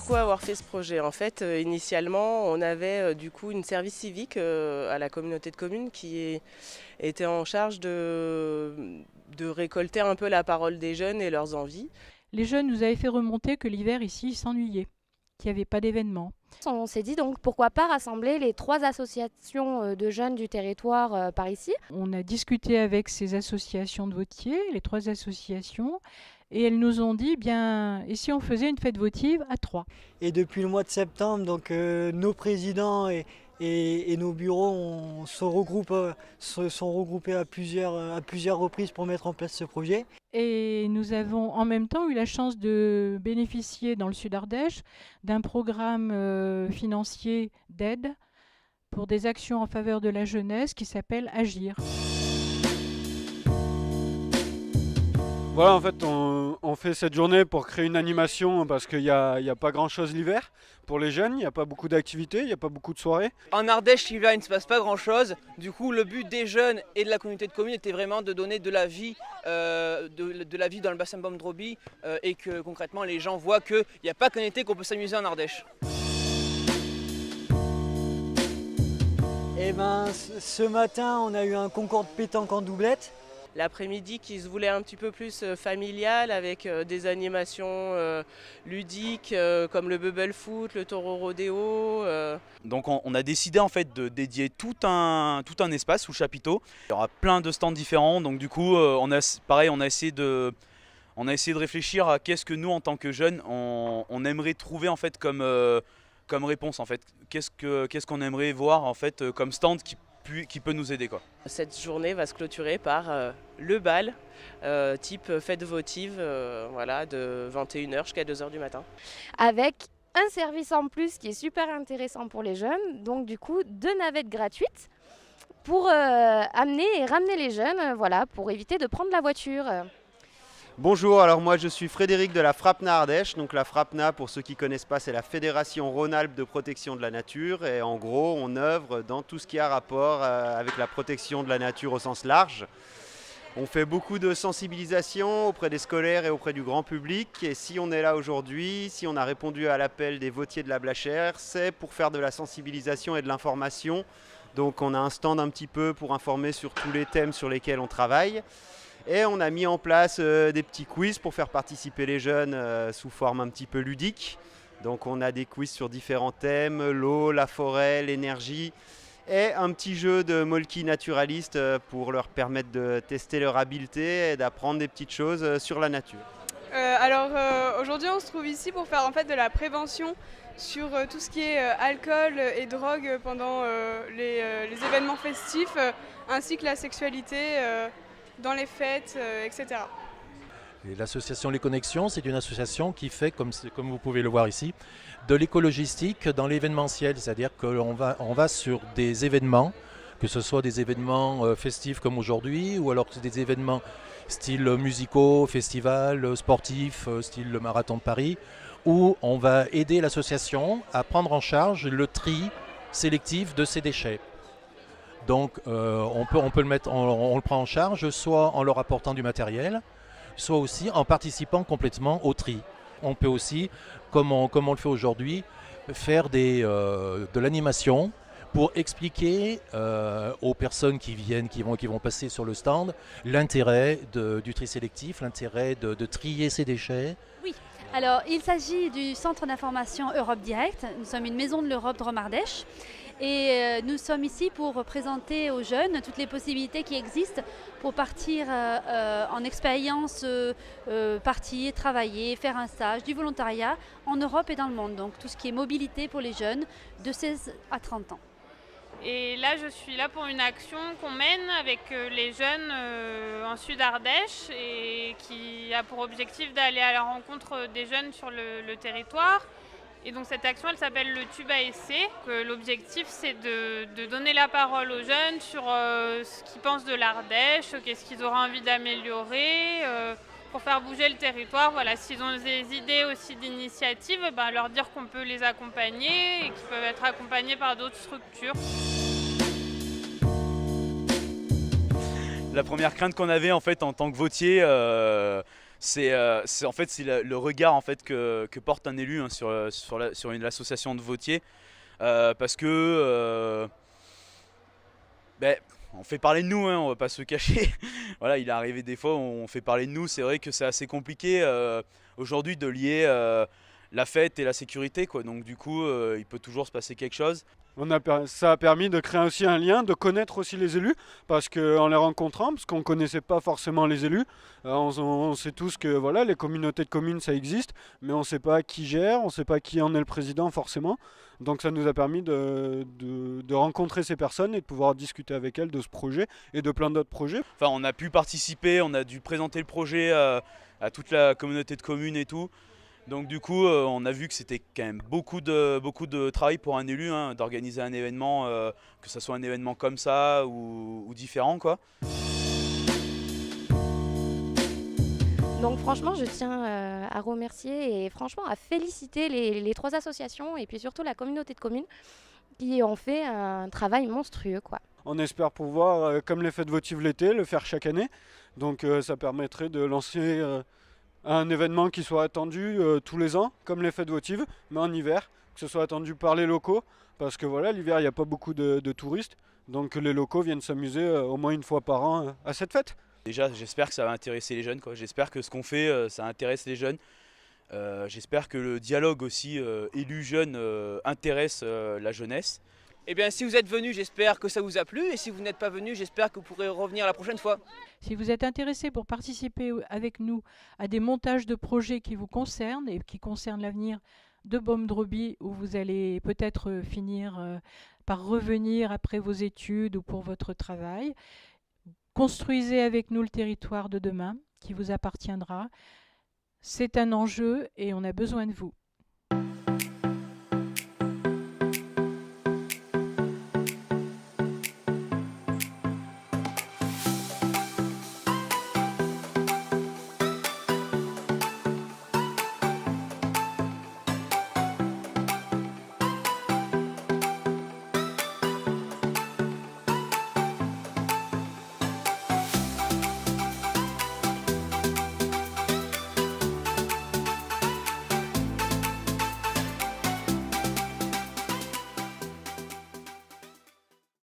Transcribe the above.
beaucoup avoir fait ce projet. En fait, initialement, on avait du coup une service civique à la communauté de communes était en charge de récolter un peu la parole des jeunes et leurs envies. Les jeunes nous avaient fait remonter que l'hiver ici, ils s'ennuyaient, qu'il n'y avait pas d'événements. On s'est dit donc pourquoi pas rassembler les 3 associations de jeunes du territoire par ici. On a discuté avec ces associations de votiers, les 3 associations, et elles nous ont dit, bien, et si on faisait une fête votive à 3? Et depuis le mois de septembre, donc nos présidents et nos bureaux se sont regroupés à plusieurs reprises pour mettre en place ce projet. Et nous avons en même temps eu la chance de bénéficier dans le Sud Ardèche d'un programme financier d'aide pour des actions en faveur de la jeunesse qui s'appelle Agir. Voilà, en fait, on fait cette journée pour créer une animation parce qu'il n'y a pas grand-chose l'hiver pour les jeunes, il n'y a pas beaucoup d'activités, il n'y a pas beaucoup de soirées. En Ardèche, l'hiver, il ne se passe pas grand-chose. Du coup, le but des jeunes et de la communauté de communes était vraiment de donner de la vie, de la vie dans le bassin Bom-Droby et que concrètement, les gens voient qu'il n'y a pas qu'en été qu'on peut s'amuser en Ardèche. Et ben, ce matin, on a eu un concours de pétanque en doublette. L'après-midi qui se voulait un petit peu plus familial avec des animations ludiques comme le bubble foot, le taureau rodéo. Donc on a décidé en fait de dédier tout un espace sous chapiteau. Il y aura plein de stands différents, donc du coup on a essayé de réfléchir à qu'est-ce que nous en tant que jeunes on aimerait trouver en fait comme réponse en fait. Qu'est-ce qu'on aimerait voir en fait comme stand qui peut nous aider quoi. Cette journée va se clôturer par le bal, type fête votive, voilà, de 21h jusqu'à 2h du matin. Avec un service en plus qui est super intéressant pour les jeunes, donc du coup 2 navettes gratuites pour amener et ramener les jeunes, voilà, pour éviter de prendre la voiture. Bonjour, alors moi je suis Frédéric de la FRAPNA Ardèche. Donc la FRAPNA, pour ceux qui ne connaissent pas, c'est la Fédération Rhône-Alpes de protection de la nature. Et en gros, on œuvre dans tout ce qui a rapport avec la protection de la nature au sens large. On fait beaucoup de sensibilisation auprès des scolaires et auprès du grand public. Et si on est là aujourd'hui, si on a répondu à l'appel des votiers de la Blachère, c'est pour faire de la sensibilisation et de l'information. Donc on a un stand un petit peu pour informer sur tous les thèmes sur lesquels on travaille. Et on a mis en place des petits quiz pour faire participer les jeunes sous forme un petit peu ludique. Donc on a des quiz sur différents thèmes, l'eau, la forêt, l'énergie. Et un petit jeu de molki naturaliste pour leur permettre de tester leur habileté et d'apprendre des petites choses sur la nature. Aujourd'hui on se trouve ici pour faire en fait de la prévention sur tout ce qui est alcool et drogue pendant les événements festifs ainsi que la sexualité dans les fêtes, etc. Et l'association Les Connexions, c'est une association qui fait, comme vous pouvez le voir ici, de l'écologistique dans l'événementiel. C'est-à-dire qu'on va sur des événements, que ce soit des événements festifs comme aujourd'hui, ou alors des événements style musicaux, festivals, sportifs, style le Marathon de Paris, où on va aider l'association à prendre en charge le tri sélectif de ses déchets. Donc on le prend en charge soit en leur apportant du matériel, soit aussi en participant complètement au tri. On peut aussi, comme on le fait aujourd'hui, faire de l'animation pour expliquer aux personnes qui vont passer sur le stand l'intérêt du tri sélectif, l'intérêt de trier ses déchets. Oui, alors il s'agit du centre d'information Europe Direct. Nous sommes une maison de l'Europe Drôme-Ardèche. Et nous sommes ici pour présenter aux jeunes toutes les possibilités qui existent pour partir en expérience, partir, travailler, faire un stage, du volontariat en Europe et dans le monde. Donc tout ce qui est mobilité pour les jeunes de 16 à 30 ans. Et là, je suis là pour une action qu'on mène avec les jeunes en Sud Ardèche et qui a pour objectif d'aller à la rencontre des jeunes sur le territoire. Et donc cette action, elle s'appelle le Tube à essai. L'objectif, c'est de donner la parole aux jeunes sur ce qu'ils pensent de l'Ardèche, qu'est-ce qu'ils auraient envie d'améliorer, pour faire bouger le territoire. Voilà, s'ils ont des idées aussi d'initiatives, leur dire qu'on peut les accompagner et qu'ils peuvent être accompagnés par d'autres structures. La première crainte qu'on avait en fait en tant que votier, En fait c'est le regard en fait que porte un élu hein, sur l'association de Vautier, parce que on fait parler de nous, hein, on va pas se cacher. Voilà, il est arrivé des fois où on fait parler de nous. C'est vrai que c'est assez compliqué aujourd'hui de lier la fête et la sécurité, quoi. Donc du coup, il peut toujours se passer quelque chose. Ça a permis de créer aussi un lien, de connaître aussi les élus, parce qu'en les rencontrant, parce qu'on ne connaissait pas forcément les élus, on sait tous que voilà, les communautés de communes ça existe, mais on ne sait pas qui gère, on ne sait pas qui en est le président forcément. Donc ça nous a permis de rencontrer ces personnes et de pouvoir discuter avec elles de ce projet et de plein d'autres projets. Enfin, on a pu participer, on a dû présenter le projet à toute la communauté de communes et tout. Donc du coup, on a vu que c'était quand même beaucoup de travail pour un élu, hein, d'organiser un événement, que ce soit un événement comme ça ou différent, quoi. Donc franchement, je tiens à remercier et franchement à féliciter les 3 associations et puis surtout la communauté de communes qui ont fait un travail monstrueux, quoi. On espère pouvoir, comme les fêtes votives l'été, le faire chaque année. Donc ça permettrait de lancer un événement qui soit attendu tous les ans, comme les fêtes votives, mais en hiver, que ce soit attendu par les locaux, parce que voilà, l'hiver, il n'y a pas beaucoup de touristes, donc les locaux viennent s'amuser au moins une fois par an à cette fête. Déjà, j'espère que ça va intéresser les jeunes, quoi. J'espère que ce qu'on fait, ça intéresse les jeunes. J'espère que le dialogue aussi élu-jeune intéresse la jeunesse. Eh bien, si vous êtes venus, j'espère que ça vous a plu. Et si vous n'êtes pas venus, j'espère que vous pourrez revenir la prochaine fois. Si vous êtes intéressé pour participer avec nous à des montages de projets qui vous concernent et qui concernent l'avenir de Baum-Drobie, où vous allez peut-être finir par revenir après vos études ou pour votre travail, construisez avec nous le territoire de demain qui vous appartiendra. C'est un enjeu et on a besoin de vous.